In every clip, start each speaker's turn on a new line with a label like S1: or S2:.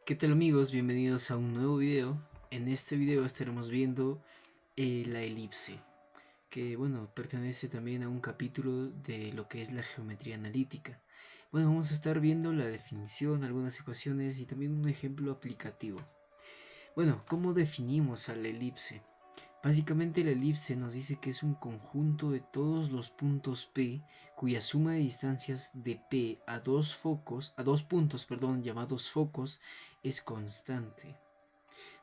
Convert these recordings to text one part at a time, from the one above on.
S1: ¿Qué tal amigos? Bienvenidos a un nuevo video. En este video estaremos viendo la elipse, que bueno, pertenece también a un capítulo de lo que es la geometría analítica. Bueno, vamos a estar viendo la definición, algunas ecuaciones y también un ejemplo aplicativo. Bueno, ¿cómo definimos a la elipse? Básicamente la elipse nos dice que es un conjunto de todos los puntos P cuya suma de distancias de P a dos puntos, perdón, llamados focos, es constante.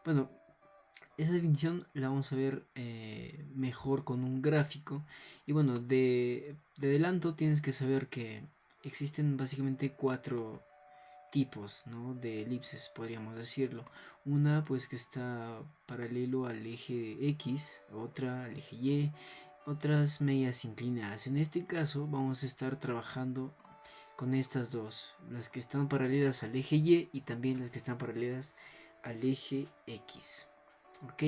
S1: Bueno, esa definición la vamos a ver mejor con un gráfico. Y bueno, de adelanto tienes que saber que existen básicamente cuatro tipos, ¿no?, de elipses, podríamos decirlo. Una pues que está paralelo al eje X, otra al eje Y, otras medias inclinadas. En este caso vamos a estar trabajando con estas dos, las que están paralelas al eje Y también las que están paralelas al eje X. Ok,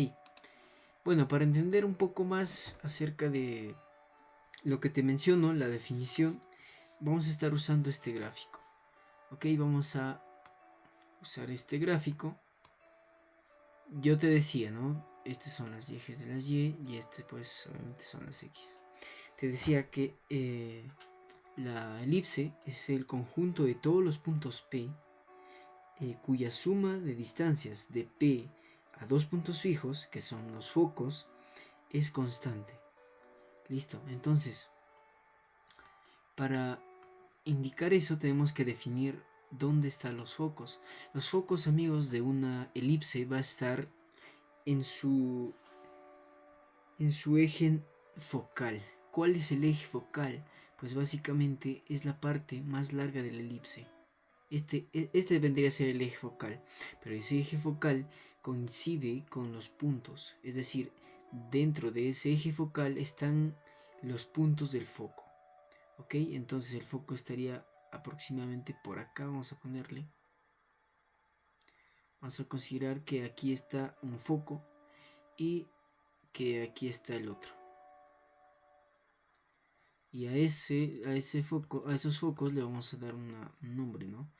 S1: bueno, para entender un poco más acerca de lo que te menciono, la definición, vamos a estar usando este gráfico. Ok, vamos a usar este gráfico. Yo te decía, ¿no? Estas son las ejes de las y este pues obviamente son las X. Te decía que la elipse es el conjunto de todos los puntos P cuya suma de distancias de P a dos puntos fijos, que son los focos, es constante. Listo, entonces, para indicar eso tenemos que definir dónde están los focos. Los focos, amigos, de una elipse va a estar en su eje focal. ¿Cuál es el eje focal? Pues básicamente es la parte más larga de la elipse. Este vendría a ser el eje focal, pero ese eje focal coincide con los puntos, es decir, dentro de ese eje focal están los puntos del foco. Ok, entonces el foco estaría aproximadamente por acá. Vamos a considerar que aquí está un foco y que aquí está el otro. Y a esos focos le vamos a dar un nombre, ¿no?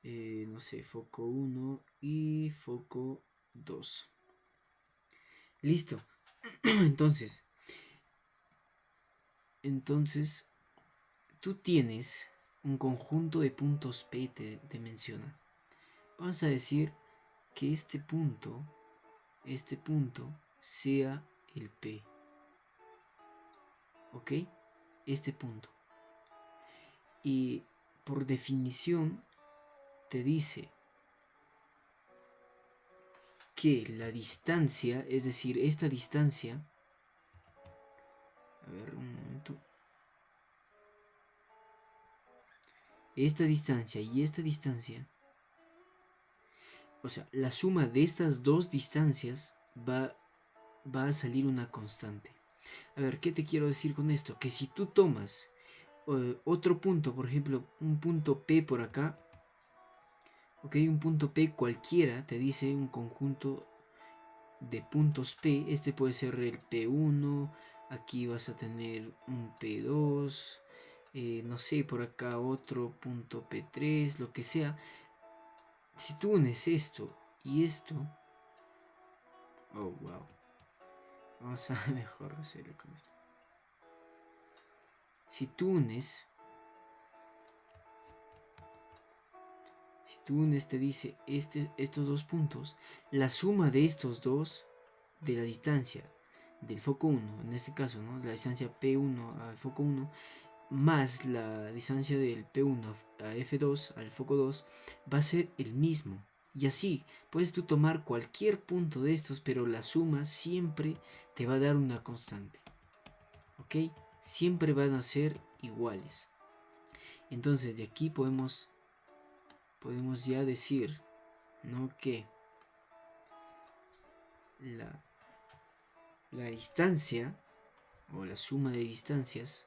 S1: No sé, foco 1 y foco 2. Listo. entonces, entonces, tú tienes un conjunto de puntos P, te menciona. Vamos a decir que este punto sea el P. ¿Ok? Este punto. Y por definición te dice que la distancia, es decir, esta distancia, a ver un momento, esta distancia y esta distancia, o sea, la suma de estas dos distancias va a salir una constante. A ver, ¿qué te quiero decir con esto? Que si tú tomas otro punto, por ejemplo, un punto P por acá, ok, un punto P cualquiera, te dice un conjunto de puntos P, este puede ser el P1, aquí vas a tener un P2, no sé, por acá otro punto P3, lo que sea. Si tú unes esto y esto, oh wow, vamos a mejor hacerlo con esto. Si tú unes, te dice estos dos puntos, la suma de estos dos, de la distancia del foco 1, en este caso, ¿no?, la distancia P1 al foco 1, más la distancia del P1 a F2 al foco 2, va a ser el mismo. Y así, puedes tú tomar cualquier punto de estos, pero la suma siempre te va a dar una constante. ¿Ok? Siempre van a ser iguales. Entonces de aquí podemos ya decir, ¿no?, que la distancia o la suma de distancias,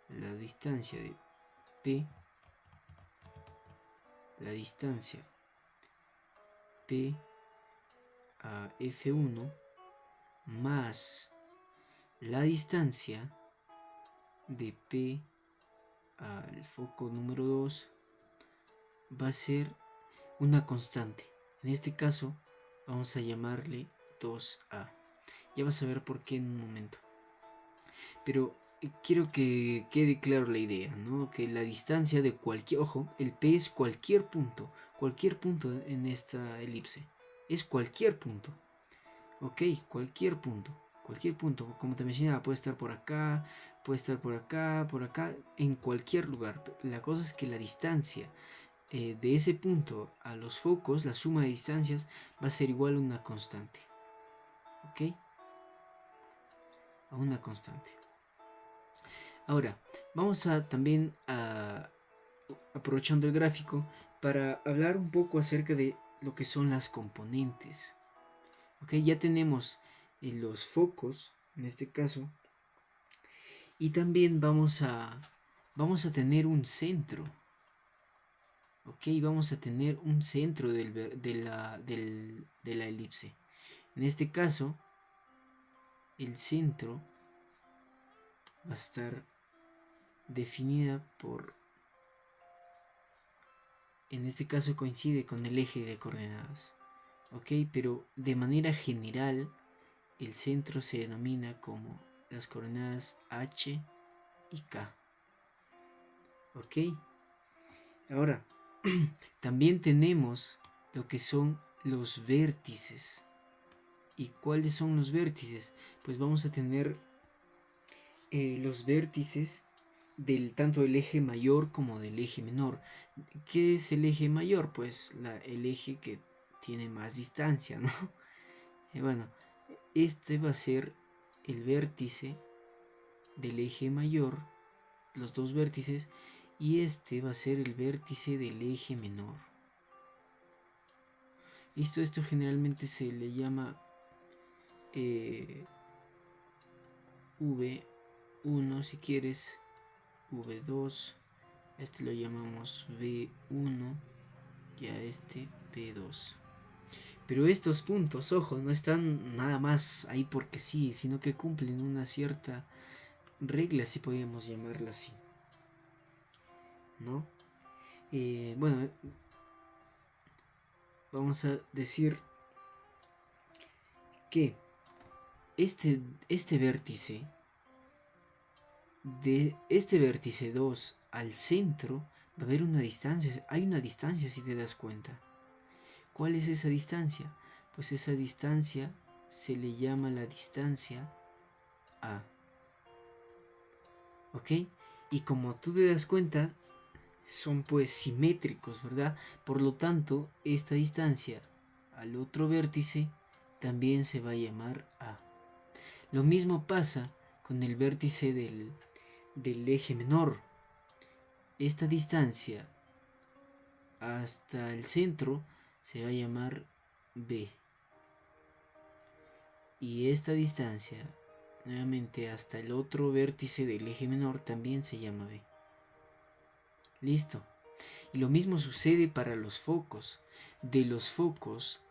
S1: la distancia de P, la distancia P a F1 más la distancia de P al foco número 2 va a ser una constante. En este caso vamos a llamarle 2a. Ya vas a ver por qué en un momento. Pero quiero que quede claro la idea, ¿no? Que la distancia de cualquier, ojo, el P es cualquier punto en esta elipse. Es cualquier punto, ¿ok? Cualquier punto, como te mencionaba, puede estar por acá, puede estar por acá, en cualquier lugar. La cosa es que la distancia de ese punto a los focos, la suma de distancias, va a ser igual a una constante, ¿ok? A una constante. Ahora, vamos a también aprovechando el gráfico para hablar un poco acerca de lo que son las componentes. Ok, ya tenemos los focos, en este caso, y también vamos a tener un centro. Ok, vamos a tener un centro de la elipse. En este caso, el centro va a estar definida por, en este caso coincide con el eje de coordenadas, ok, pero de manera general el centro se denomina como las coordenadas h y k, ok. Ahora también tenemos lo que son los vértices. ¿Y cuáles son los vértices? Pues vamos a tener los vértices del tanto del eje mayor como del eje menor. ¿Qué es el eje mayor? Pues el eje que tiene más distancia, ¿no? Bueno, este va a ser el vértice del eje mayor, los dos vértices, y este va a ser el vértice del eje menor. Listo, esto generalmente se le llama V1 si quieres, V2, a este lo llamamos V1 y a este P2. Pero estos puntos, ojo, no están nada más ahí porque sí, sino que cumplen una cierta regla, si podríamos llamarla así, ¿no? Bueno, vamos a decir que este vértice, de este vértice 2 al centro, va a haber una distancia, hay una distancia si te das cuenta. ¿Cuál es esa distancia? Pues esa distancia se le llama la distancia A. ¿Ok? Y como tú te das cuenta, son pues simétricos, ¿verdad? Por lo tanto, esta distancia al otro vértice también se va a llamar A. Lo mismo pasa con el vértice del eje menor. Esta distancia hasta el centro se va a llamar B. Y esta distancia nuevamente hasta el otro vértice del eje menor también se llama B. Listo. Y lo mismo sucede para los focos. De los focos,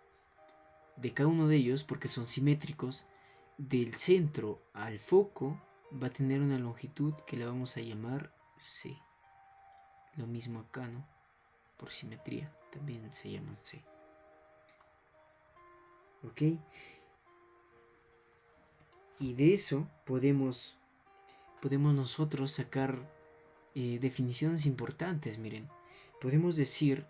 S1: de cada uno de ellos, porque son simétricos, del centro al foco va a tener una longitud que la vamos a llamar C. Lo mismo acá, ¿no? Por simetría, también se llaman C. ¿Ok? Y de eso podemos nosotros sacar definiciones importantes, miren. Podemos decir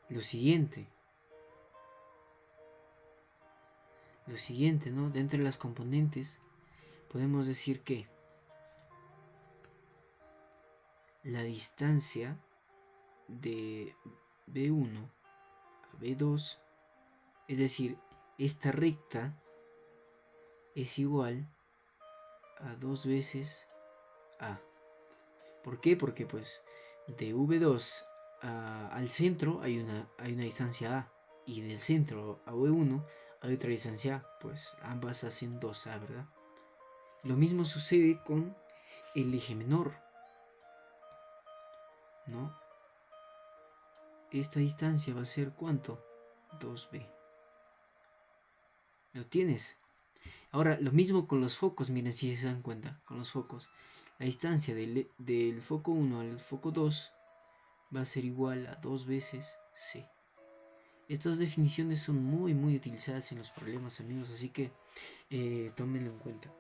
S1: lo siguiente, ¿no? De entre las componentes podemos decir que la distancia de B1 a B2, es decir, esta recta es igual a 2 veces A. ¿Por qué? Porque pues de V2 al centro hay una distancia A, y del centro a V1 hay otra distancia A, pues ambas hacen 2A, ¿verdad? Lo mismo sucede con el eje menor, ¿no? Esta distancia va a ser ¿cuánto? 2B. ¿Lo tienes? Ahora, lo mismo con los focos, miren si se dan cuenta, con los focos. La distancia del foco 1 al foco 2 va a ser igual a 2 veces c. Estas definiciones son muy utilizadas en los problemas, amigos, así que tómenlo en cuenta.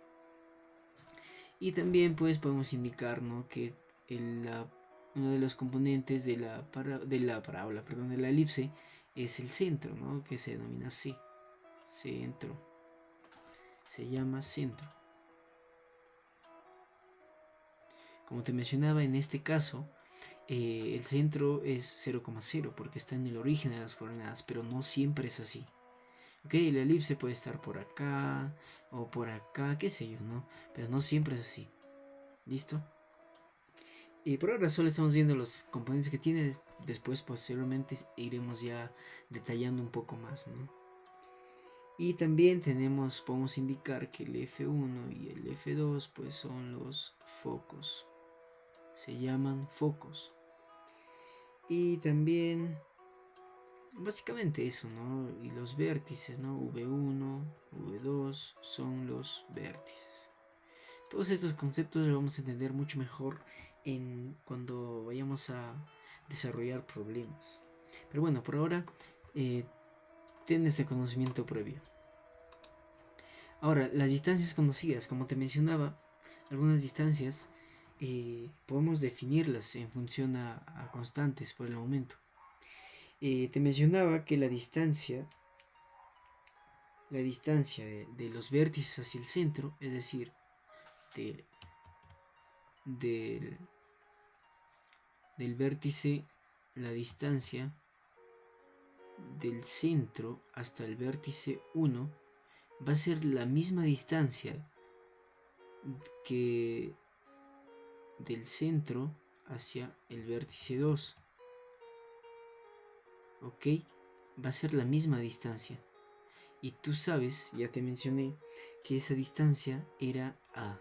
S1: Y también pues podemos indicar, ¿no?, que uno de los componentes de la parábola, de la elipse, es el centro, ¿no?, que se denomina c. Centro. Se llama centro. Como te mencionaba, en este caso, el centro es 0,0 porque está en el origen de las coordenadas, pero no siempre es así. Ok, la elipse puede estar por acá o por acá, qué sé yo, ¿no? Pero no siempre es así. ¿Listo? Y por ahora solo estamos viendo los componentes que tiene. Después, posteriormente, iremos ya detallando un poco más, ¿no? Y también podemos indicar que el F1 y el F2 pues son los focos. Se llaman focos. Y también básicamente eso, ¿no? Y los vértices, ¿no? V1, V2 son los vértices. Todos estos conceptos los vamos a entender mucho mejor cuando vayamos a desarrollar problemas. Pero bueno, por ahora ten ese conocimiento previo. Ahora, las distancias conocidas, como te mencionaba, algunas distancias podemos definirlas en función a constantes por el momento. Te mencionaba que la distancia de los vértices hacia el centro, es decir, del vértice, la distancia del centro hasta el vértice 1 va a ser la misma distancia que del centro hacia el vértice 2. Ok, va a ser la misma distancia. Y tú sabes, ya te mencioné, que esa distancia era A.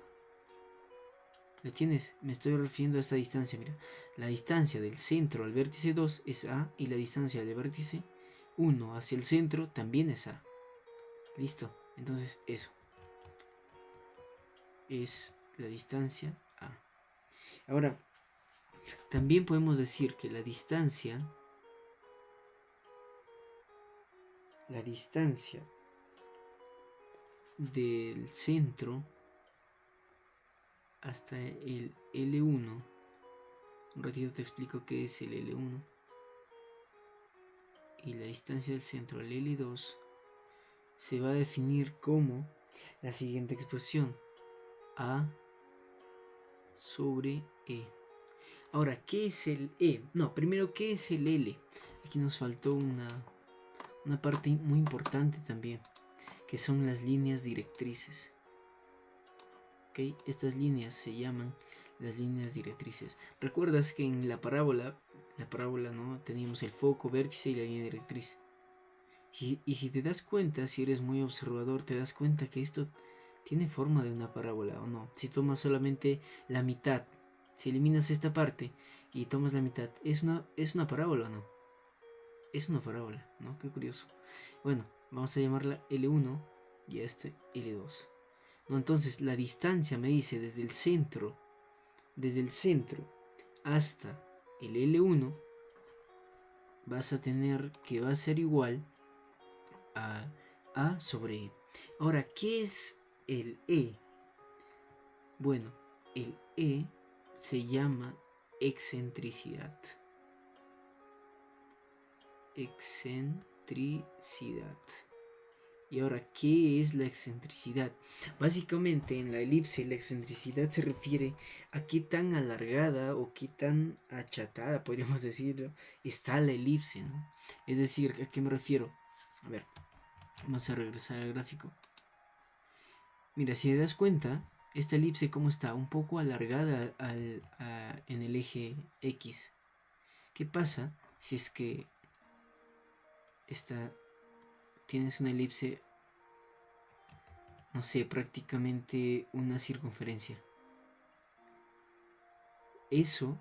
S1: ¿Lo tienes? Me estoy refiriendo a esta distancia, mira. La distancia del centro al vértice 2 es A y la distancia del vértice 1 hacia el centro también es A. ¿Listo? Entonces eso es la distancia A. Ahora, también podemos decir que la distancia del centro hasta el L1, un ratito te explico qué es el L1, y la distancia del centro al L2 se va a definir como la siguiente expresión: A sobre E. Ahora, ¿qué es el E? No, primero, ¿qué es el L? Aquí nos faltó una parte muy importante también, que son las líneas directrices. ¿Okay? Estas líneas se llaman las líneas directrices. ¿Recuerdas que en la parábola, ¿no?, teníamos el foco, vértice y la línea directriz? Y si te das cuenta, si eres muy observador, te das cuenta que esto tiene forma de una parábola, ¿o no? Si tomas solamente la mitad, si eliminas esta parte y tomas la mitad, ¿es una parábola o no? Es una parábola, ¿no? Qué curioso. Bueno, vamos a llamarla L1 y a este L2. ¿No? Entonces la distancia me dice desde el centro hasta el L1 vas a tener que va a ser igual a A sobre E. Ahora, ¿qué es el E? Bueno, el E se llama excentricidad. Excentricidad. Y ahora, ¿qué es la excentricidad? Básicamente en la elipse la excentricidad se refiere a qué tan alargada o qué tan achatada, podríamos decirlo, está la elipse, ¿no? Es decir, ¿a qué me refiero? A ver, vamos a regresar al gráfico. Mira, si te das cuenta, esta elipse cómo está, un poco alargada en el eje X. ¿Qué pasa si es que tienes una elipse, no sé, prácticamente una circunferencia? Eso,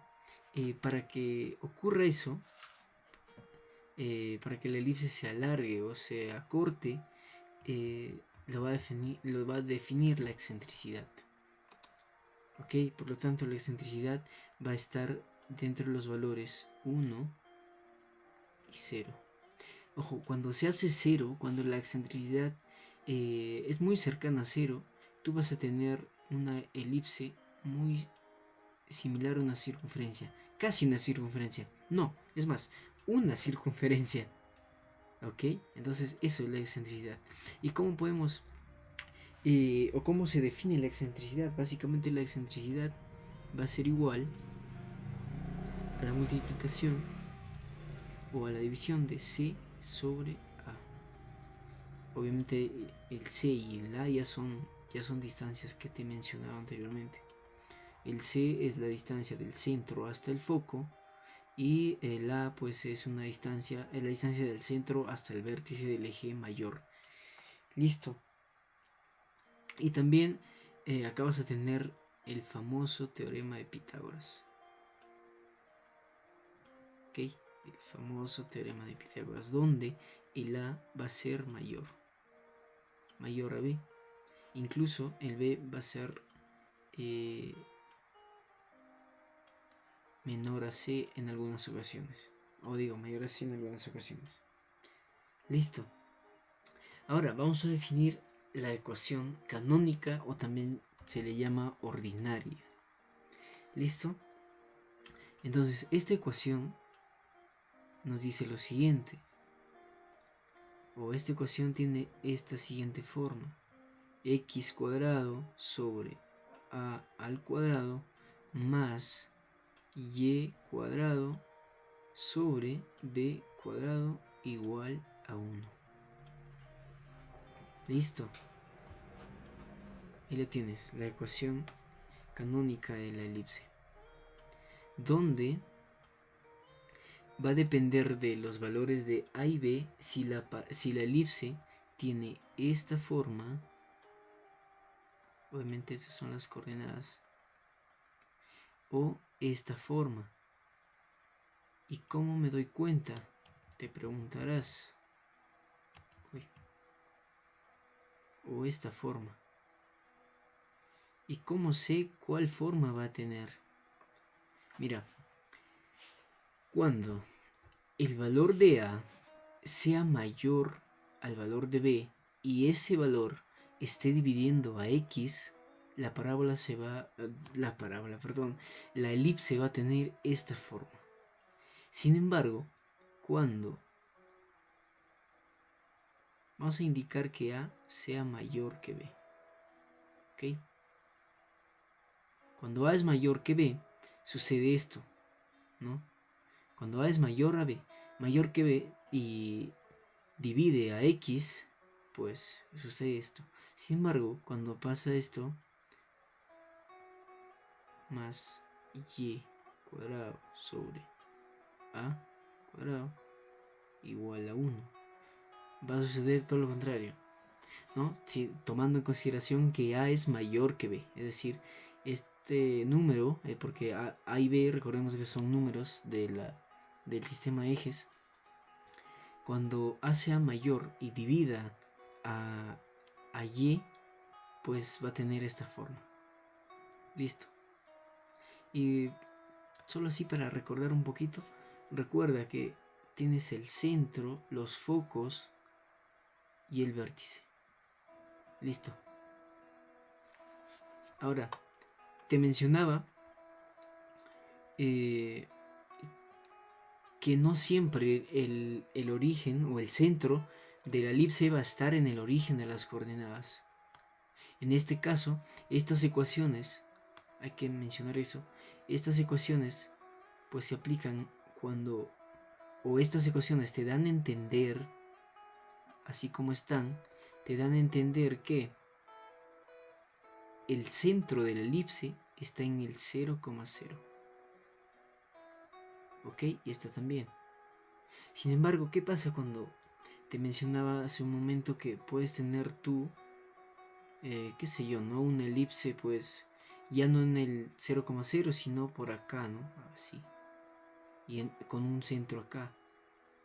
S1: para que ocurra eso, para que la elipse se alargue o se acorte, lo va a definir la excentricidad. Ok, por lo tanto la excentricidad va a estar dentro de los valores 1 y 0. Ojo, cuando se hace 0, cuando la excentricidad es muy cercana a 0, tú vas a tener una elipse muy similar a una circunferencia. Casi una circunferencia. No, es más, una circunferencia. ¿Ok? Entonces eso es la excentricidad. ¿Y cómo podemos o cómo se define la excentricidad? Básicamente la excentricidad va a ser igual a la multiplicación o a la división de C sobre A. Obviamente el C y el A ya son distancias que te mencionaba anteriormente. El C es la distancia del centro hasta el foco y el A pues es la distancia del centro hasta el vértice del eje mayor. Listo. Y también acá vas a tener el famoso teorema de Pitágoras. ¿Ok? El famoso teorema de Pitágoras, donde el A va a ser mayor a B. Incluso el B va a ser menor a C en algunas ocasiones. O digo, mayor a C en algunas ocasiones. Listo. Ahora vamos a definir la ecuación canónica o también se le llama ordinaria. ¿Listo? Entonces, esta ecuación nos dice lo siguiente. O esta ecuación tiene esta siguiente forma. X cuadrado sobre A al cuadrado más Y cuadrado sobre B cuadrado igual a 1. Listo. Ahí lo tienes, la ecuación canónica de la elipse. Donde va a depender de los valores de A y B si la elipse tiene esta forma. Obviamente estas son las coordenadas. O esta forma. ¿Y cómo me doy cuenta? Te preguntarás. O esta forma. ¿Y cómo sé cuál forma va a tener? Mira, cuando el valor de A sea mayor al valor de B y ese valor esté dividiendo a X, la elipse va a tener esta forma. Sin embargo, cuando vamos a indicar que A sea mayor que B, ¿ok? Cuando A es mayor que B, sucede esto, ¿no? Cuando A es mayor que B y divide a X, pues sucede esto. Sin embargo, cuando pasa esto, más Y cuadrado sobre A cuadrado igual a 1, va a suceder todo lo contrario, ¿no? Si, tomando en consideración que A es mayor que B, es decir, este número, porque A y B, recordemos que son números del sistema de ejes. Cuando A sea mayor y divida a Y, pues va a tener esta forma. Listo. Y solo así para recordar un poquito, recuerda que tienes el centro, los focos y el vértice. Listo. Ahora, te mencionaba que no siempre el origen o el centro de la elipse va a estar en el origen de las coordenadas. En este caso, estas ecuaciones, hay que mencionar eso, estas ecuaciones pues se aplican cuando, o estas ecuaciones te dan a entender, así como están, te dan a entender que el centro de la elipse está en el 0,0. ¿Ok? Y esta también. Sin embargo, ¿qué pasa cuando te mencionaba hace un momento que puedes tener tú, qué sé yo, ¿no? Una elipse, pues, ya no en el 0,0, sino por acá, ¿no? Así. Y con un centro acá.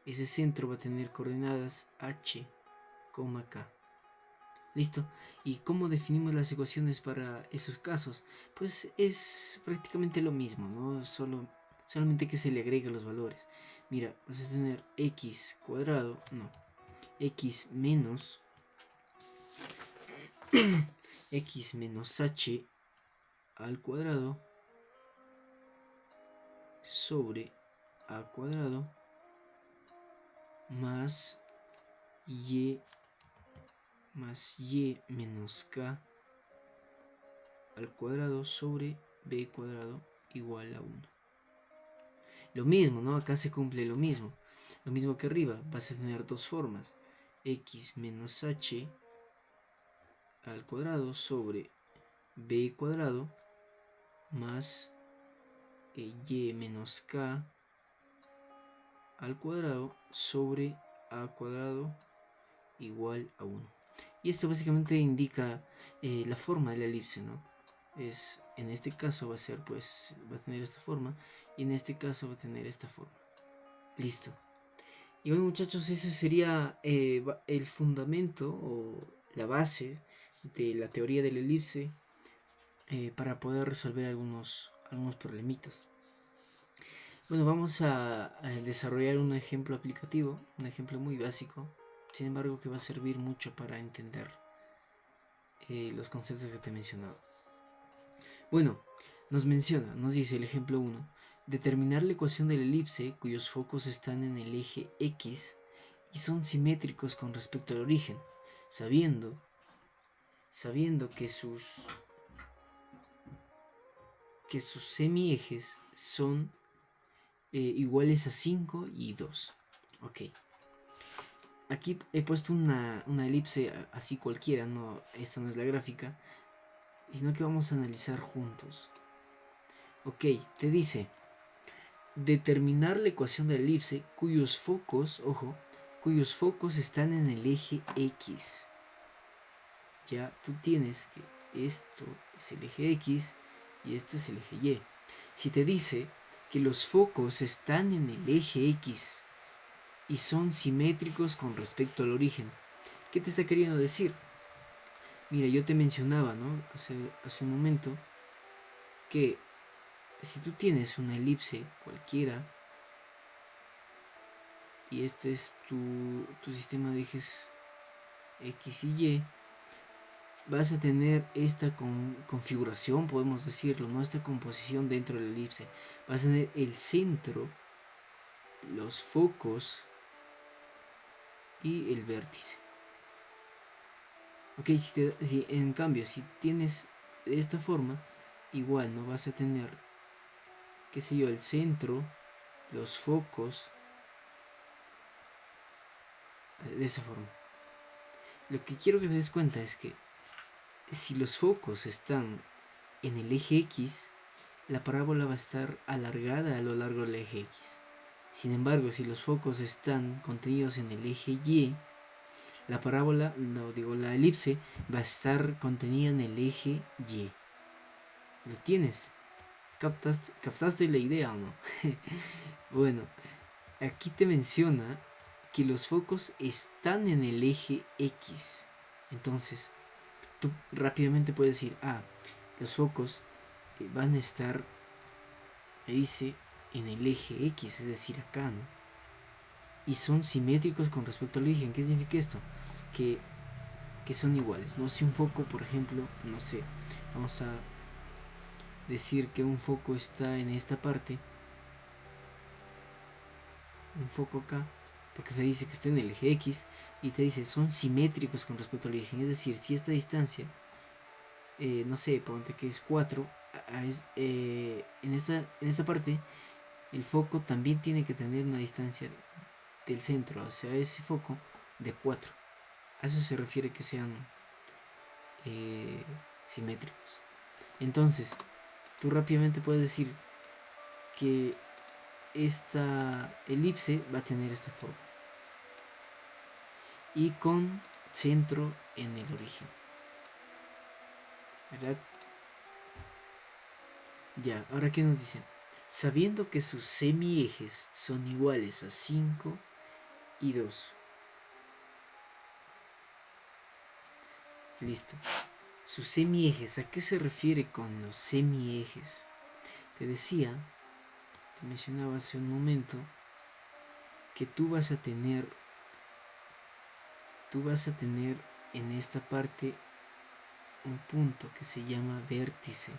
S1: Ese centro va a tener coordenadas h, k. Listo. ¿Y cómo definimos las ecuaciones para esos casos? Pues es prácticamente lo mismo, ¿no? Solo solamente que se le agrega los valores. Mira, vas a tener x cuadrado, no, x menos x menos h al cuadrado sobre a cuadrado más y menos k al cuadrado sobre b cuadrado igual a 1. Lo mismo, ¿no? Acá se cumple lo mismo que arriba. Vas a tener dos formas: x menos h al cuadrado sobre b cuadrado más y menos k al cuadrado sobre a cuadrado igual a 1. Y esto básicamente indica la forma de la elipse, ¿no? En este caso va a tener esta forma, y en este caso va a tener esta forma. Listo. Y bueno, muchachos, ese sería el fundamento o la base de la teoría de la elipse para poder resolver algunos problemitas. Bueno, vamos a desarrollar un ejemplo aplicativo, un ejemplo muy básico, sin embargo que va a servir mucho para entender los conceptos que te he mencionado. Bueno, nos dice el ejemplo 1, determinar la ecuación de la elipse cuyos focos están en el eje X y son simétricos con respecto al origen, sabiendo que sus semiejes son iguales a 5 y 2. Ok. Aquí he puesto una elipse así cualquiera, no, esta no es la gráfica, sino que vamos a analizar juntos. Ok, te dice determinar la ecuación de la elipse cuyos focos están en el eje X. Ya tú tienes que esto es el eje X y esto es el eje Y. Si te dice que los focos están en el eje X y son simétricos con respecto al origen, ¿qué te está queriendo decir? Mira, yo te mencionaba, ¿no? Hace un momento, que si tú tienes una elipse cualquiera y este es tu sistema de ejes X y Y, vas a tener esta configuración, podemos decirlo, ¿no? Esta composición dentro de la elipse. Vas a tener el centro, los focos y el vértice. Ok, si en cambio, si tienes de esta forma, igual no vas a tener, qué sé yo, el centro, los focos, de esa forma. Lo que quiero que te des cuenta es que si los focos están en el eje X, la parábola va a estar alargada a lo largo del eje X. Sin embargo, si los focos están contenidos en el eje Y, la la elipse va a estar contenida en el eje Y. ¿Lo tienes? ¿Captaste la idea o no? Bueno, aquí te menciona que los focos están en el eje X. Entonces, tú rápidamente puedes decir, los focos van a estar, me dice, en el eje X, es decir, acá, ¿no? Y son simétricos con respecto al origen. ¿Qué significa esto? Que son iguales, ¿no? Si un foco, por ejemplo, no sé, vamos a decir que un foco está en esta parte, un foco acá, porque se dice que está en el eje X, y te dice son simétricos con respecto al origen, es decir, si esta distancia, no sé, ponte que es 4, en esta parte, el foco también tiene que tener una distancia del centro hacia ese foco de 4. A eso se refiere que sean simétricos. Entonces, tú rápidamente puedes decir que esta elipse va a tener esta forma y con centro en el origen, ¿verdad? Ya, ahora ¿qué nos dicen? Sabiendo que sus semiejes son iguales a 5 y 2. Listo. Sus semiejes, ¿a qué se refiere con los semiejes? Te decía te mencionaba hace un momento que tú vas a tener en esta parte un punto que se llama vértice.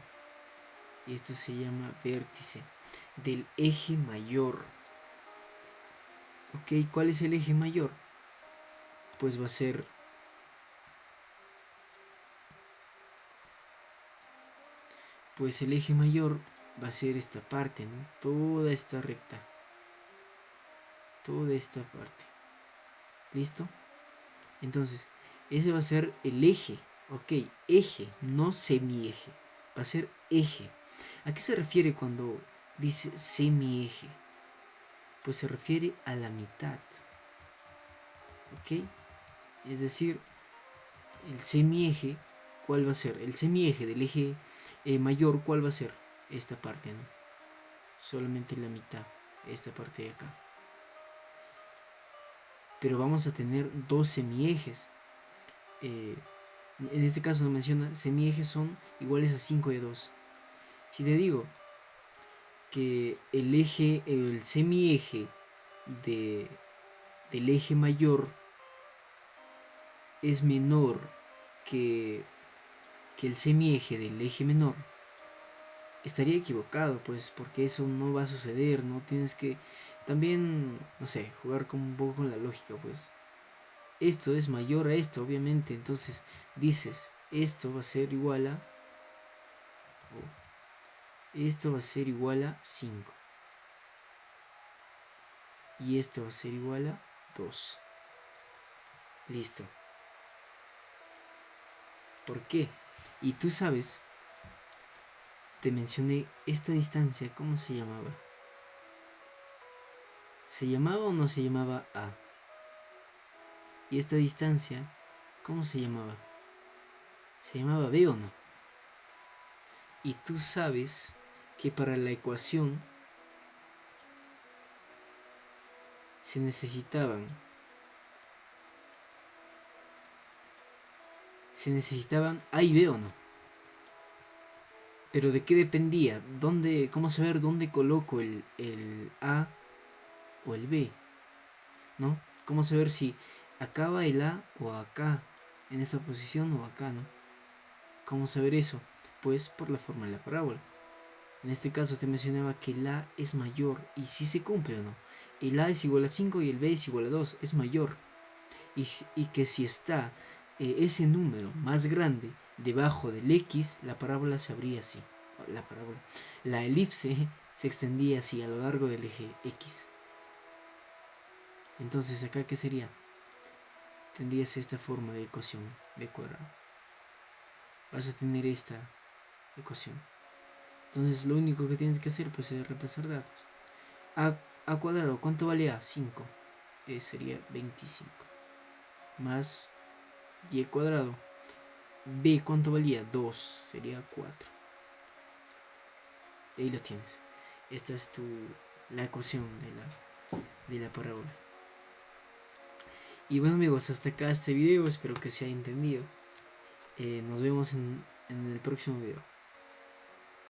S1: Y esto se llama vértice del eje mayor. Ok, ¿cuál es el eje mayor? Pues va a ser el eje mayor va a ser esta parte, ¿no? Toda esta recta. Toda esta parte. ¿Listo? Entonces, ese va a ser el eje. Ok, eje, no semieje. Va a ser eje. ¿A qué se refiere cuando dice semieje? Pues se refiere a la mitad. ¿Ok? Es decir, el semieje, ¿cuál va a ser? El semieje del eje mayor, ¿cuál va a ser? Esta parte, ¿no? Solamente la mitad, esta parte de acá. Pero vamos a tener dos semiejes. En este caso nos menciona semiejes son iguales a 5 de 2. Si te digo que el semieje del eje mayor es menor que el semieje del eje menor, estaría equivocado, pues, porque eso no va a suceder, ¿no? Tienes que también, no sé, jugar un poco con la lógica, pues. Esto es mayor a esto, obviamente, entonces dices, esto va a ser igual a... esto va a ser igual a 5. Y esto va a ser igual a 2. Listo. ¿Por qué? Y tú sabes, te mencioné esta distancia, ¿cómo se llamaba? ¿Se llamaba o no se llamaba A? Y esta distancia, ¿cómo se llamaba? ¿Se llamaba B o no? Y tú sabes que para la ecuación se necesitaban A y B o no. Pero ¿de qué dependía? ¿Cómo saber dónde coloco el A o el B? ¿No? ¿Cómo saber si acá va el A o acá? En esta posición o acá, ¿no? ¿Cómo saber eso? Pues por la forma de la parábola. En este caso te mencionaba que el A es mayor. ¿Y si se cumple o no? El A es igual a 5 y el B es igual a 2. Es mayor. Y que si está ese número más grande debajo del X, la parábola se abría así. La elipse se extendía así a lo largo del eje X. Entonces, ¿acá qué sería? Tendrías esta forma de ecuación de cuadrado. Vas a tener esta ecuación. Entonces, lo único que tienes que hacer pues es reemplazar datos. A cuadrado, ¿cuánto vale A? 5. Sería 25. Más y cuadrado. B, ¿cuánto valía? 2. Sería 4. Y ahí lo tienes. Esta es la ecuación de la parábola. Y bueno amigos, hasta acá este video. Espero que se haya entendido. Nos vemos en el próximo video.